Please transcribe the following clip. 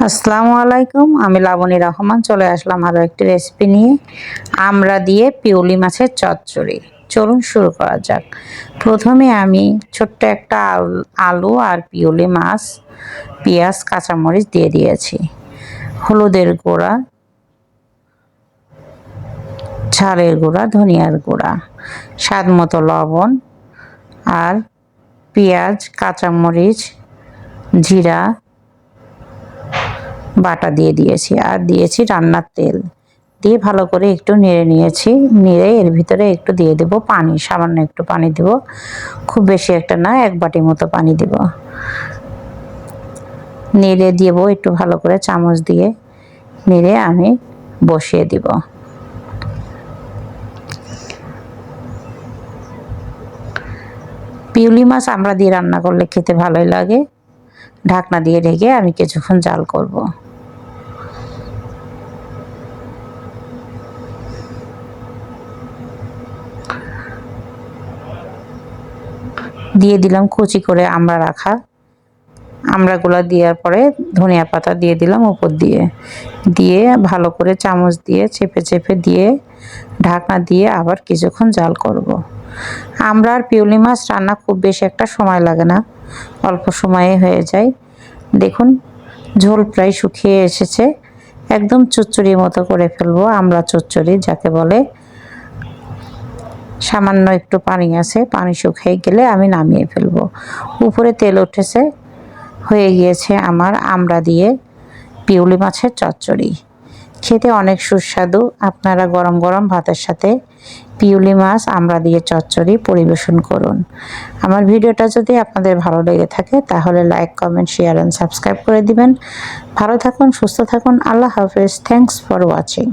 আসসালামু আলাইকুম, আমি লাবণী রহমান চলে আসলাম আরও একটি রেসিপি নিয়ে। আমড়া দিয়ে পিওলি মাছের চচ্চড়ি। চলুন শুরু করা যাক। প্রথমে আমি ছোট্ট একটা আলু আর পিওলি মাছ, পেঁয়াজ, কাঁচামরিচ দিয়ে দিয়েছি। হলুদের গুঁড়া, ঝালের গুঁড়া, ধনিয়ার গুঁড়া, স্বাদ মতো লবণ আর পেঁয়াজ, কাঁচামরিচ, জিরা বাটা দিয়ে দিয়েছি আর দিয়েছি রান্নার তেল দিয়ে ভালো করে একটু নেড়ে নিয়েছি। নেড়ে এর ভিতরে একটু দিয়ে দেব পানি, সামান্য একটু পানি দেব, খুব বেশি একটা না, 1 বাটি মতো পানি দেব। নেড়ে দেব একটু ভালো করে চামচ দিয়ে, নেড়ে আমি বসিয়ে দিব। পিওলি মাছ আমরা দিয়ে রান্না করলে খেতে ভালোই লাগে। ঢাকনা দিয়ে ঢেকে আমি কিছুক্ষণ জাল করব। দিয়ে দিলাম কুচি করে আমড়া রাখা। আমড়াগুলো দেওয়ার পরে ধনিয়া পাতা দিয়ে দিলাম উপর দিয়ে, দিয়ে ভালো করে চামচ দিয়ে চেপে চেপে দিয়ে ঢাকনা দিয়ে আবার কিছুক্ষণ জাল করব। আমড়া আর পিওলি মাছ রান্না খুব বেশি একটা সময় লাগে না, অল্প সময়ে হয়ে যায়। দেখুন ঝোল প্রায় শুকিয়ে এসেছে, একদম চচ্চড়ির মতো করে ফেলবো, আমড়া চচ্চড়ি যাকে বলে। সামান্য একটু পানি আছে, পানি শুকিয়ে গেলে আমি নামিয়ে ফেলবো। উপরে তেল উঠেছে, হয়ে গিয়েছে আমার আমড়া দিয়ে পিওলি মাছের চচ্চড়ি। খেতে অনেক সুস্বাদু। আপনারা গরম গরম ভাতের সাথে পিওলি মাছ আমড়া দিয়ে চচ্চড়ি পরিবেশন করুন। আমার ভিডিওটা যদি আপনাদের ভালো লেগে থাকে তাহলে like, comment, share and subscribe করে দিবেন। ভালো থাকুন, সুস্থ থাকুন। আল্লাহ হাফেজ। Thanks for watching.